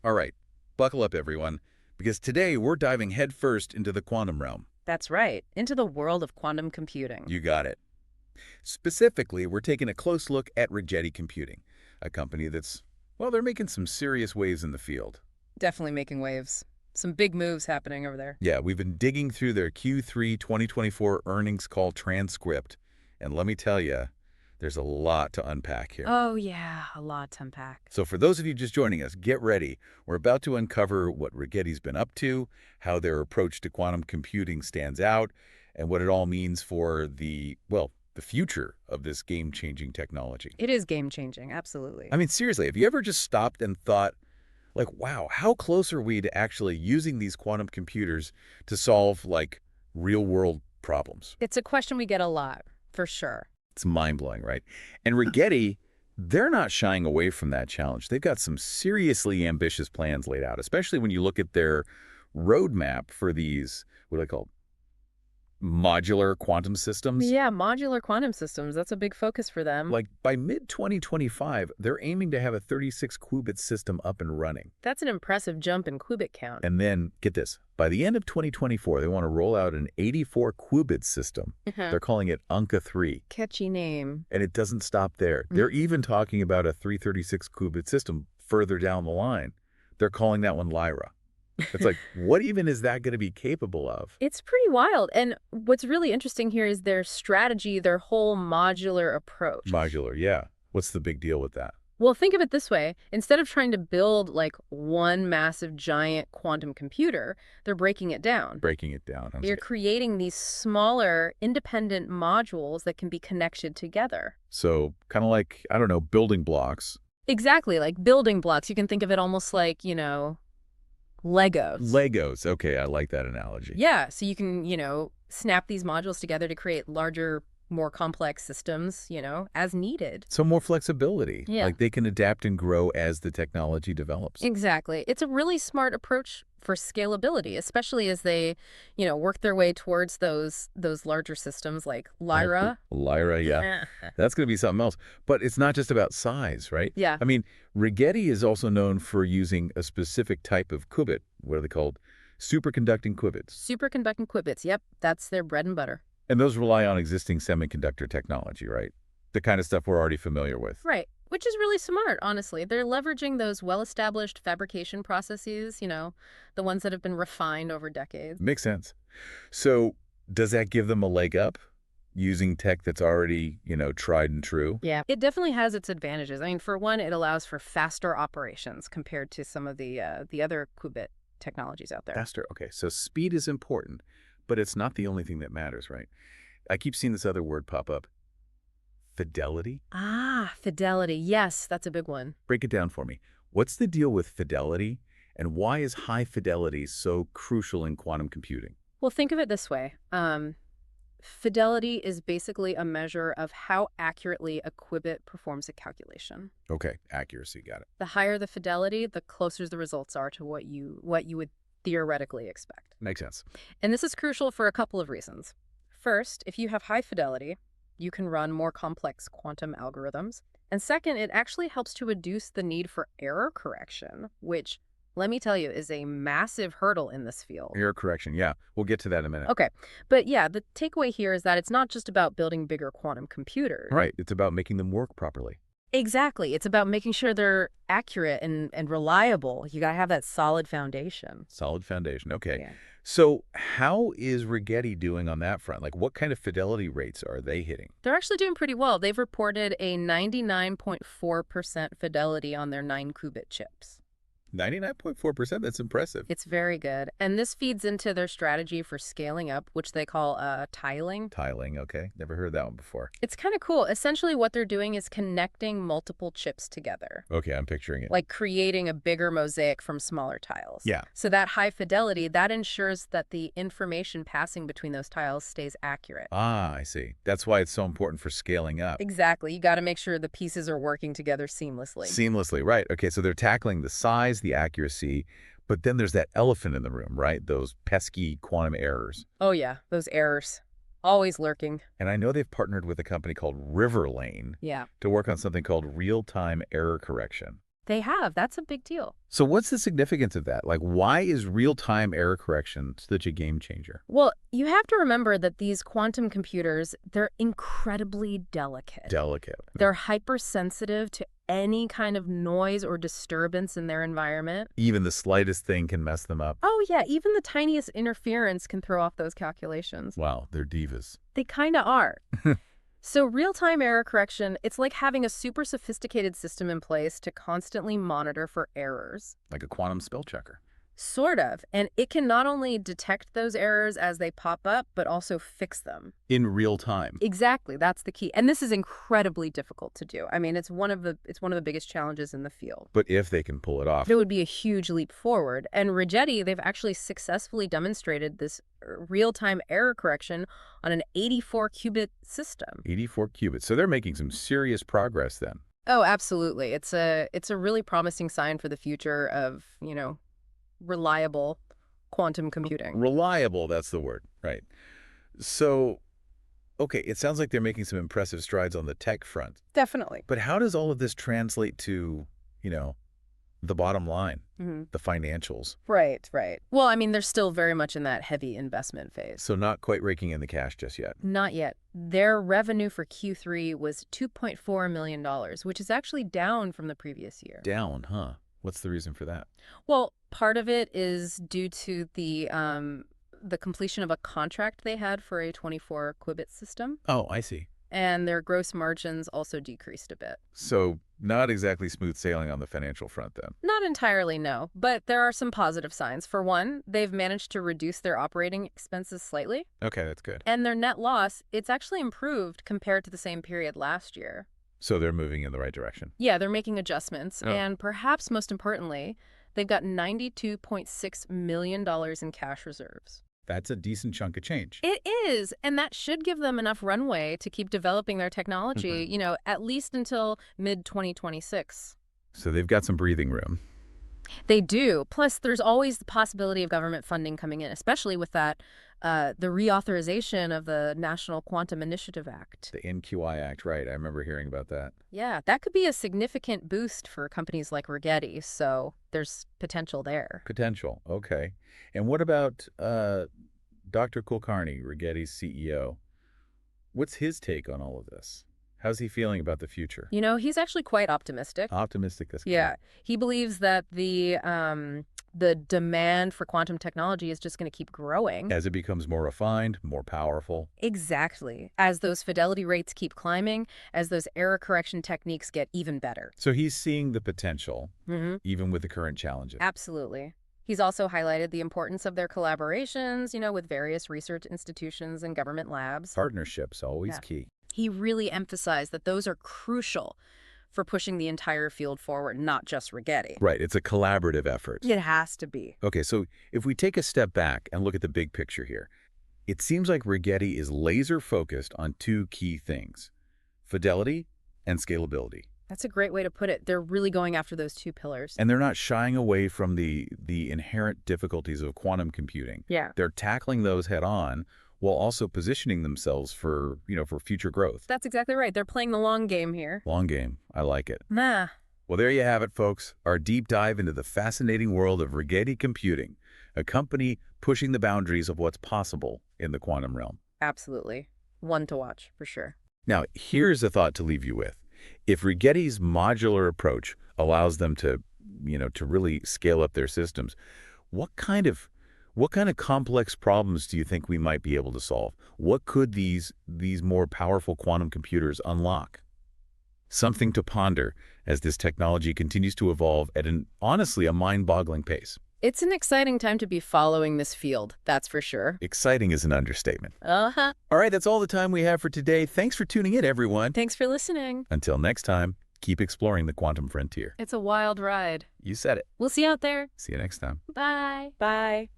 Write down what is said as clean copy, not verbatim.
All right, buckle up everyone, because today we're diving headfirst into the quantum realm. That's right, into the world of quantum computing. You got it. Specifically, we're taking a close look at Rigetti Computing, a company that's, well, they're making some serious waves in the field. Definitely making waves. Some big moves happening over there. Yeah, we've been digging through their Q3 2024 earnings call transcript, and let me tell you, there's a lot to unpack here. Oh, yeah, a lot to unpack. So for those of you just joining us, get ready. We're about to uncover what Rigetti's been up to, how their approach to quantum computing stands out, and what it all means for the future of this game-changing technology. It is game-changing, absolutely. I mean, seriously, have you ever just stopped and thought, like, wow, how close are we to actually using these quantum computers to solve, like, real-world problems? It's a question we get a lot, for sure. It's mind-blowing, right? And Rigetti, they're not shying away from that challenge. They've got some seriously ambitious plans laid out, especially when you look at their roadmap for these, what do they call modular quantum systems. Yeah, modular quantum systems, that's a big focus for them. Like by mid-2025, they're aiming to have a 36-qubit system up and running. That's an impressive jump in qubit count. And then, get this, by the end of 2024, they want to roll out an 84-qubit system. They're calling it UNCA-3. Catchy name. And it doesn't stop there. They're even talking about a 336-qubit system further down the line. They're calling that one Lyra. It's like, what even is that going to be capable of? It's pretty wild. And what's really interesting here is their strategy, their whole modular approach. Modular, yeah. What's the big deal with that? Well, think of it this way. Instead of trying to build like one massive giant quantum computer, they're breaking it down. Breaking it down. You're creating these smaller, independent modules that can be connected together. So kind of like, I don't know, building blocks. Exactly, like building blocks. You can think of it almost like, Legos. Legos. Okay, I like that analogy. Yeah, so you can, snap these modules together to create larger, more complex systems, as needed. So more flexibility. Yeah. Like they can adapt and grow as the technology develops. Exactly. It's a really smart approach for scalability, especially as they, work their way towards those larger systems like Lyra. Lyra, yeah. That's going to be something else. But it's not just about size, right? Yeah. I mean, Rigetti is also known for using a specific type of qubit. What are they called? Superconducting qubits. Superconducting qubits. Yep, that's their bread and butter. And those rely on existing semiconductor technology, right? The kind of stuff we're already familiar with. Right. Which is really smart, honestly. They're leveraging those well-established fabrication processes, the ones that have been refined over decades. Makes sense. So does that give them a leg up using tech that's already, tried and true? Yeah, it definitely has its advantages. I mean, for one, it allows for faster operations compared to some of the other qubit technologies out there. Faster. Okay, so speed is important, but it's not the only thing that matters, right? I keep seeing this other word pop up. Fidelity? Ah, fidelity. Yes, that's a big one. Break it down for me. What's the deal with fidelity, and why is high fidelity so crucial in quantum computing? Well, think of it this way. Fidelity is basically a measure of how accurately a qubit performs a calculation. Okay, accuracy, got it. The higher the fidelity, the closer the results are to what you would theoretically expect. Makes sense. And this is crucial for a couple of reasons. First, if you have high fidelity, you can run more complex quantum algorithms. And second, it actually helps to reduce the need for error correction, which, let me tell you, is a massive hurdle in this field. Error correction, yeah. We'll get to that in a minute. Okay. But yeah, the takeaway here is that it's not just about building bigger quantum computers. Right. It's about making them work properly. Exactly. It's about making sure they're accurate and reliable. You got to have that solid foundation. Solid foundation. Okay. Yeah. So how is Rigetti doing on that front? Like, what kind of fidelity rates are they hitting? They're actually doing pretty well. They've reported a 99.4% fidelity on their 9-qubit chips. 99.4%? That's impressive. It's very good. And this feeds into their strategy for scaling up, which they call tiling. Tiling, okay. Never heard that one before. It's kind of cool. Essentially, what they're doing is connecting multiple chips together. Okay, I'm picturing it. Like creating a bigger mosaic from smaller tiles. Yeah. So that high fidelity, that ensures that the information passing between those tiles stays accurate. Ah, I see. That's why it's so important for scaling up. Exactly. You got to make sure the pieces are working together seamlessly. Seamlessly, right. Okay, so they're tackling the size, the accuracy, but then there's that elephant in the room, right? Those pesky quantum errors. Oh, yeah. Those errors. Always lurking. And I know they've partnered with a company called Riverlane Yeah. to work on something called real-time error correction. They have. That's a big deal. So what's the significance of that? Like, why is real-time error correction such a game changer? Well, you have to remember that these quantum computers, they're incredibly delicate. Delicate. They're hypersensitive to any kind of noise or disturbance in their environment. Even the slightest thing can mess them up. Oh, yeah, even the tiniest interference can throw off those calculations. Wow, they're divas. They kind of are. So real-time error correction, it's like having a super sophisticated system in place to constantly monitor for errors. Like a quantum spell checker. Sort of. And it can not only detect those errors as they pop up, but also fix them. In real time. Exactly. That's the key. And this is incredibly difficult to do. I mean, it's one of the biggest challenges in the field. But if they can pull it off. It would be a huge leap forward. And Rigetti, they've actually successfully demonstrated this real-time error correction on an 84-qubit system. 84 qubits. So they're making some serious progress then. Oh, absolutely. It's a really promising sign for the future of, reliable quantum computing. Reliable, that's the word, right. So, okay, it sounds like they're making some impressive strides on the tech front. Definitely. But how does all of this translate to, the bottom line, the financials? Right. Well, I mean, they're still very much in that heavy investment phase. So not quite raking in the cash just yet. Not yet. Their revenue for Q3 was $2.4 million, which is actually down from the previous year. Down, huh? What's the reason for that? Well, part of it is due to the completion of a contract they had for a 24-qubit system. Oh, I see. And their gross margins also decreased a bit. So not exactly smooth sailing on the financial front then. Not entirely, no. But there are some positive signs. For one, they've managed to reduce their operating expenses slightly. Okay, that's good. And their net loss, it's actually improved compared to the same period last year. So they're moving in the right direction. Yeah, they're making adjustments. Oh. And perhaps most importantly, they've got $92.6 million in cash reserves. That's a decent chunk of change. It is. And that should give them enough runway to keep developing their technology, at least until mid-2026. So they've got some breathing room. They do. Plus, there's always the possibility of government funding coming in, especially with that, the reauthorization of the National Quantum Initiative Act. The NQI Act, right. I remember hearing about that. Yeah, that could be a significant boost for companies like Rigetti, so there's potential there. Potential, okay. And what about Dr. Kulkarni, Rigetti's CEO? What's his take on all of this? How's he feeling about the future? He's actually quite optimistic. Optimistic, this guy. Yeah, he believes that the demand for quantum technology is just going to keep growing. As it becomes more refined, more powerful. Exactly. As those fidelity rates keep climbing, as those error correction techniques get even better. So he's seeing the potential, even with the current challenges. Absolutely. He's also highlighted the importance of their collaborations, with various research institutions and government labs. Partnerships, always key. He really emphasized that those are crucial for pushing the entire field forward, not just Rigetti. Right, it's a collaborative effort. It has to be. Okay, so if we take a step back and look at the big picture here, it seems like Rigetti is laser-focused on two key things, fidelity and scalability. That's a great way to put it. They're really going after those two pillars. And they're not shying away from the inherent difficulties of quantum computing. Yeah. They're tackling those head on while also positioning themselves for future growth. That's exactly right. They're playing the long game here. Long game. I like it. Nah. Well, there you have it, folks. Our deep dive into the fascinating world of Rigetti Computing, a company pushing the boundaries of what's possible in the quantum realm. Absolutely. One to watch, for sure. Now, here's a thought to leave you with. If Rigetti's modular approach allows them to really scale up their systems, what kind of complex problems do you think we might be able to solve? What could these more powerful quantum computers unlock? Something to ponder as this technology continues to evolve at honestly a mind-boggling pace. It's an exciting time to be following this field, that's for sure. Exciting is an understatement. Uh-huh. All right, that's all the time we have for today. Thanks for tuning in, everyone. Thanks for listening. Until next time, keep exploring the quantum frontier. It's a wild ride. You said it. We'll see you out there. See you next time. Bye. Bye.